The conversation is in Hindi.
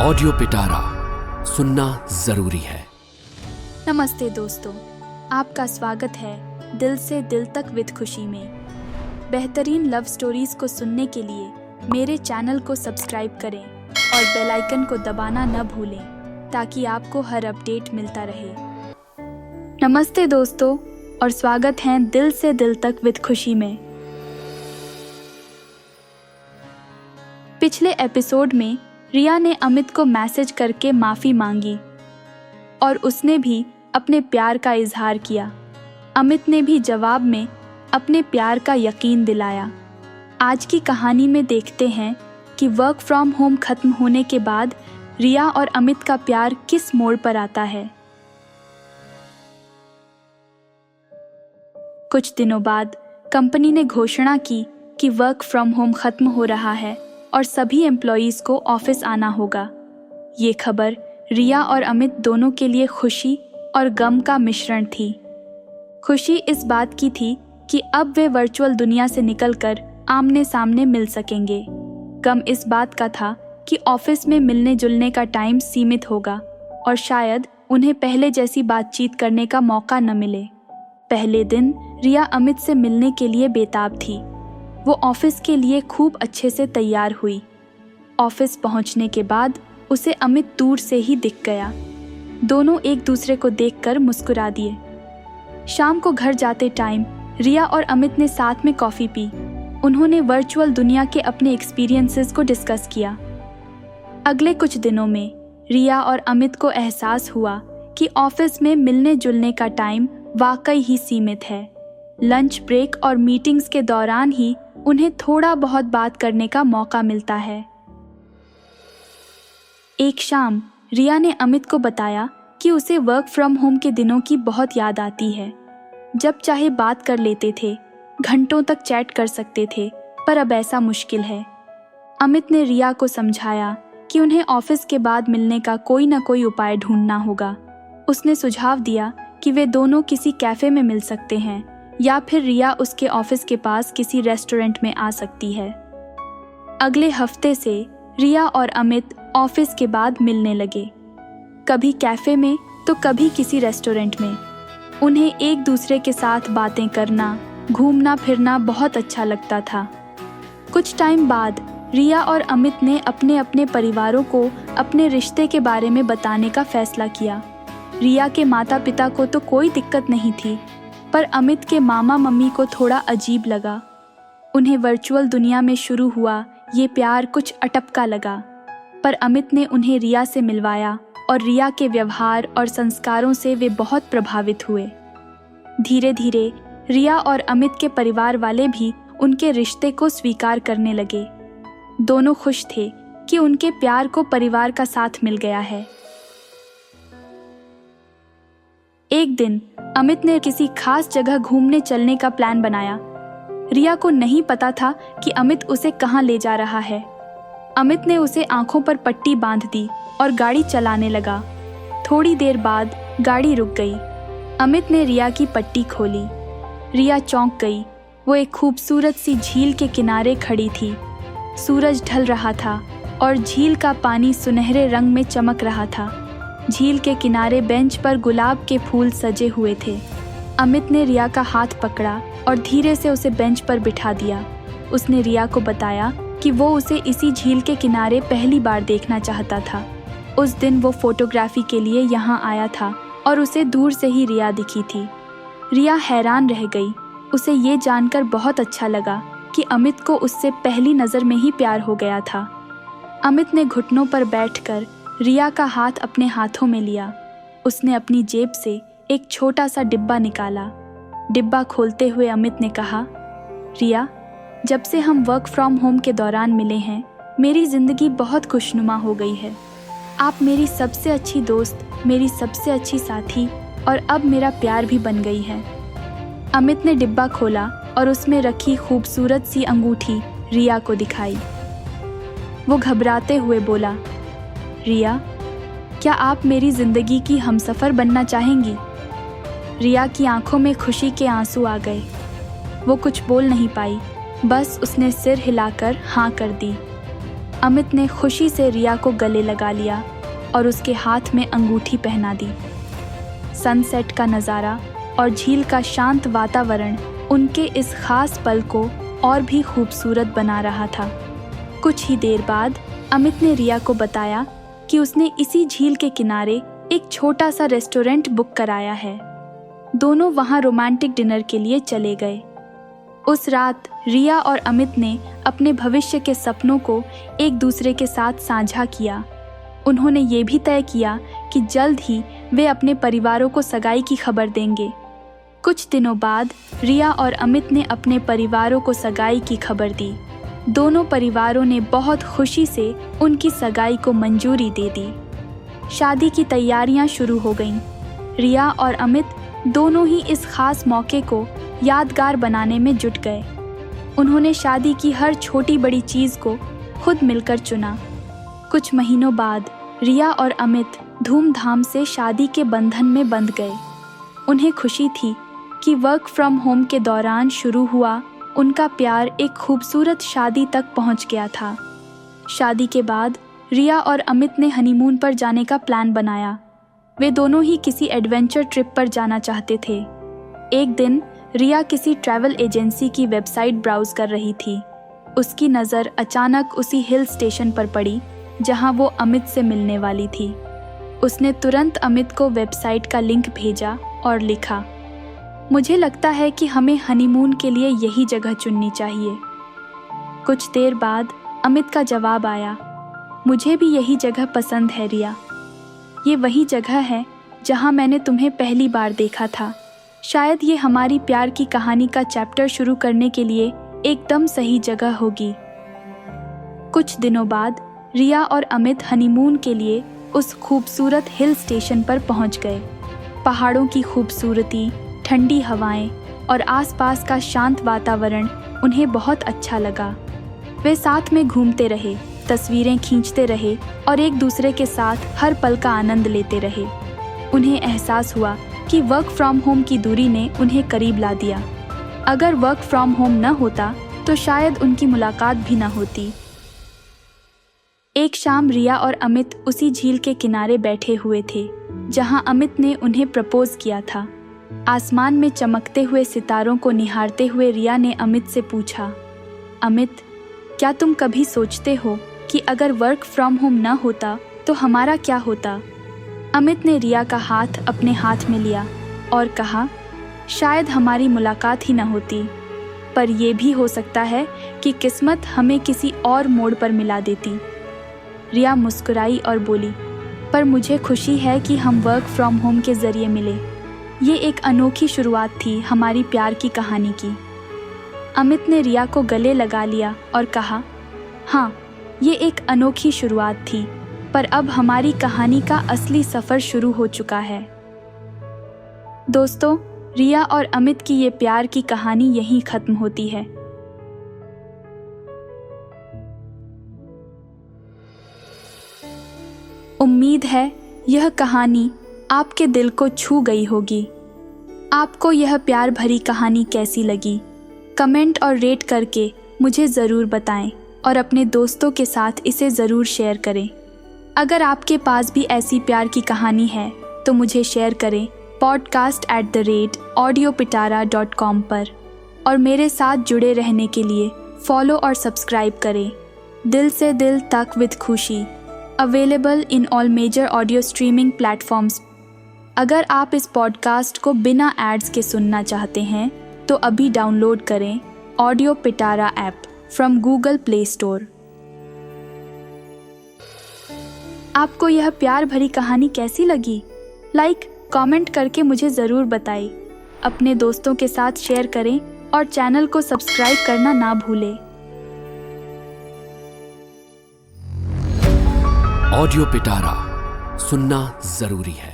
ऑडियो पिटारा सुनना जरूरी है। नमस्ते दोस्तों, आपका स्वागत है दिल से दिल तक विद खुशी में। बेहतरीन लव स्टोरीज को सुनने के लिए मेरे चैनल को सब्सक्राइब करें और बेल आइकन को दबाना न भूलें ताकि आपको हर अपडेट मिलता रहे। नमस्ते दोस्तों और स्वागत है दिल से दिल तक विद खुशी में। पिछले एपिसोड में रिया ने अमित को मैसेज करके माफ़ी मांगी और उसने भी अपने प्यार का इजहार किया। अमित ने भी जवाब में अपने प्यार का यकीन दिलाया। आज की कहानी में देखते हैं कि वर्क फ्रॉम होम खत्म होने के बाद रिया और अमित का प्यार किस मोड़ पर आता है। कुछ दिनों बाद कंपनी ने घोषणा की कि वर्क फ्रॉम होम खत्म हो रहा है और सभी एम्प्लॉयज़ को ऑफिस आना होगा। ये खबर रिया और अमित दोनों के लिए खुशी और गम का मिश्रण थी। खुशी इस बात की थी कि अब वे वर्चुअल दुनिया से निकलकर आमने सामने मिल सकेंगे। गम इस बात का था कि ऑफिस में मिलने जुलने का टाइम सीमित होगा और शायद उन्हें पहले जैसी बातचीत करने का मौका न मिले। पहले दिन रिया अमित से मिलने के लिए बेताब थी। वो ऑफिस के लिए खूब अच्छे से तैयार हुई। ऑफिस पहुंचने के बाद उसे अमित दूर से ही दिख गया। दोनों एक दूसरे को देखकर मुस्कुरा दिए। शाम को घर जाते टाइम रिया और अमित ने साथ में कॉफ़ी पी। उन्होंने वर्चुअल दुनिया के अपने एक्सपीरियंसेस को डिस्कस किया। अगले कुछ दिनों में रिया और अमित को एहसास हुआ कि ऑफिस में मिलने जुलने का टाइम वाकई ही सीमित है। लंच ब्रेक और मीटिंग्स के दौरान ही उन्हें थोड़ा बहुत बात करने का मौका मिलता है। एक शाम रिया ने अमित को बताया कि उसे वर्क फ्रॉम होम के दिनों की बहुत याद आती है। जब चाहे बात कर लेते थे, घंटों तक चैट कर सकते थे, पर अब ऐसा मुश्किल है। अमित ने रिया को समझाया कि उन्हें ऑफिस के बाद मिलने का कोई ना कोई उपाय ढूंढना होगा। उसने सुझाव दिया कि वे दोनों किसी कैफ़े में मिल सकते हैं या फिर रिया उसके ऑफिस के पास किसी रेस्टोरेंट में आ सकती है। अगले हफ्ते से रिया और अमित ऑफिस के बाद मिलने लगे, कभी कैफ़े में तो कभी किसी रेस्टोरेंट में। उन्हें एक दूसरे के साथ बातें करना, घूमना फिरना बहुत अच्छा लगता था। कुछ टाइम बाद रिया और अमित ने अपने अपने परिवारों को अपने रिश्ते के बारे में बताने का फैसला किया। रिया के माता पिता को तो कोई दिक्कत नहीं थी, पर अमित के मामा मम्मी को थोड़ा अजीब लगा। उन्हें वर्चुअल दुनिया में शुरू हुआ ये प्यार कुछ अटपका लगा, पर अमित ने उन्हें रिया से मिलवाया और रिया के व्यवहार और संस्कारों से वे बहुत प्रभावित हुए। धीरे धीरे रिया और अमित के परिवार वाले भी उनके रिश्ते को स्वीकार करने लगे। दोनों खुश थे कि उनके प्यार को परिवार का साथ मिल गया है। एक दिन अमित ने किसी खास जगह घूमने चलने का प्लान बनाया। रिया को नहीं पता था कि अमित उसे कहाँ ले जा रहा है। अमित ने उसे आंखों पर पट्टी बांध दी और गाड़ी चलाने लगा। थोड़ी देर बाद गाड़ी रुक गई। अमित ने रिया की पट्टी खोली। रिया चौंक गई। वो एक खूबसूरत सी झील के किनारे खड़ी थी। सूरज ढल रहा था और झील का पानी सुनहरे रंग में चमक रहा था। झील के किनारे बेंच पर गुलाब के फूल सजे हुए थे। अमित ने रिया का हाथ पकड़ा और धीरे से उसे बेंच पर बिठा दिया। उसने रिया को बताया कि वो उसे इसी झील के किनारे पहली बार देखना चाहता था। उस दिन वो फोटोग्राफी के लिए यहाँ आया था और उसे दूर से ही रिया दिखी थी। रिया हैरान रह गई। उसे ये जानकर बहुत अच्छा लगा कि अमित को उससे पहली नज़र में ही प्यार हो गया था। अमित ने घुटनों पर बैठकर रिया का हाथ अपने हाथों में लिया। उसने अपनी जेब से एक छोटा सा डिब्बा निकाला। डिब्बा खोलते हुए अमित ने कहा, रिया, जब से हम वर्क फ्रॉम होम के दौरान मिले हैं, मेरी ज़िंदगी बहुत खुशनुमा हो गई है। आप मेरी सबसे अच्छी दोस्त, मेरी सबसे अच्छी साथी और अब मेरा प्यार भी बन गई है। अमित ने डिब्बा खोला और उसमें रखी खूबसूरत सी अंगूठी रिया को दिखाई। वो घबराते हुए बोला, रिया, क्या आप मेरी ज़िंदगी की हमसफ़र बनना चाहेंगी? रिया की आंखों में खुशी के आंसू आ गए। वो कुछ बोल नहीं पाई, बस उसने सिर हिलाकर हाँ कर दी। अमित ने खुशी से रिया को गले लगा लिया और उसके हाथ में अंगूठी पहना दी। सनसेट का नज़ारा और झील का शांत वातावरण उनके इस खास पल को और भी खूबसूरत बना रहा था। कुछ ही देर बाद अमित ने रिया को बताया कि उसने इसी झील के किनारे एक छोटा सा रेस्टोरेंट बुक कराया है। दोनों वहां रोमांटिक डिनर के लिए चले गए। उस रात रिया और अमित ने अपने भविष्य के सपनों को एक दूसरे के साथ साझा किया। उन्होंने ये भी तय किया कि जल्द ही वे अपने परिवारों को सगाई की खबर देंगे। कुछ दिनों बाद रिया और अमित ने अपने परिवारों को सगाई की खबर दी। दोनों परिवारों ने बहुत खुशी से उनकी सगाई को मंजूरी दे दी। शादी की तैयारियां शुरू हो गईं। रिया और अमित दोनों ही इस खास मौके को यादगार बनाने में जुट गए। उन्होंने शादी की हर छोटी बड़ी चीज़ को खुद मिलकर चुना। कुछ महीनों बाद रिया और अमित धूमधाम से शादी के बंधन में बंध गए। उन्हें खुशी थी कि वर्क फ्रॉम होम के दौरान शुरू हुआ उनका प्यार एक खूबसूरत शादी तक पहुंच गया था। शादी के बाद रिया और अमित ने हनीमून पर जाने का प्लान बनाया। वे दोनों ही किसी एडवेंचर ट्रिप पर जाना चाहते थे। एक दिन रिया किसी ट्रैवल एजेंसी की वेबसाइट ब्राउज कर रही थी। उसकी नज़र अचानक उसी हिल स्टेशन पर पड़ी जहां वो अमित से मिलने वाली थी। उसने तुरंत अमित को वेबसाइट का लिंक भेजा और लिखा, मुझे लगता है कि हमें हनीमून के लिए यही जगह चुननी चाहिए। कुछ देर बाद अमित का जवाब आया, मुझे भी यही जगह पसंद है रिया। ये वही जगह है जहां मैंने तुम्हें पहली बार देखा था। शायद ये हमारी प्यार की कहानी का चैप्टर शुरू करने के लिए एकदम सही जगह होगी। कुछ दिनों बाद रिया और अमित हनीमून के लिए उस खूबसूरत हिल स्टेशन पर पहुंच गए। पहाड़ों की खूबसूरती, ठंडी हवाएं और आसपास का शांत वातावरण उन्हें बहुत अच्छा लगा। वे साथ में घूमते रहे, तस्वीरें खींचते रहे और एक दूसरे के साथ हर पल का आनंद लेते रहे। उन्हें एहसास हुआ कि वर्क फ्रॉम होम की दूरी ने उन्हें करीब ला दिया। अगर वर्क फ्रॉम होम न होता तो शायद उनकी मुलाकात भी न होती। एक शाम रिया और अमित उसी झील के किनारे बैठे हुए थे जहां अमित ने उन्हें प्रपोज किया था। आसमान में चमकते हुए सितारों को निहारते हुए रिया ने अमित से पूछा, अमित, क्या तुम कभी सोचते हो कि अगर वर्क फ्रॉम होम न होता तो हमारा क्या होता? अमित ने रिया का हाथ अपने हाथ में लिया और कहा, शायद हमारी मुलाकात ही न होती, पर यह भी हो सकता है कि किस्मत हमें किसी और मोड़ पर मिला देती। रिया मुस्कुराई और बोली, पर मुझे खुशी है कि हम वर्क फ्रॉम होम के ज़रिए मिले। ये एक अनोखी शुरुआत थी हमारी प्यार की कहानी की। अमित ने रिया को गले लगा लिया और कहा, हाँ, ये एक अनोखी शुरुआत थी, पर अब हमारी कहानी का असली सफ़र शुरू हो चुका है। दोस्तों, रिया और अमित की ये प्यार की कहानी यहीं ख़त्म होती है। उम्मीद है यह कहानी आपके दिल को छू गई होगी। आपको यह प्यार भरी कहानी कैसी लगी? कमेंट और रेट करके मुझे ज़रूर बताएं और अपने दोस्तों के साथ इसे ज़रूर शेयर करें। अगर आपके पास भी ऐसी प्यार की कहानी है तो मुझे शेयर करें podcast@audiopitara.com पर, और मेरे साथ जुड़े रहने के लिए फॉलो और सब्सक्राइब करें। दिल से दिल तक विद खुशी, available in all major audio streaming platforms. अगर आप इस पॉडकास्ट को बिना एड्स के सुनना चाहते हैं तो अभी डाउनलोड करें audio Pitara app from Google play store. आपको यह प्यार भरी कहानी कैसी लगी? लाइक, कमेंट करके मुझे ज़रूर बताएं। अपने दोस्तों के साथ शेयर करें और चैनल को सब्सक्राइब करना ना भूलें। ऑडियो पिटारा सुनना जरूरी है।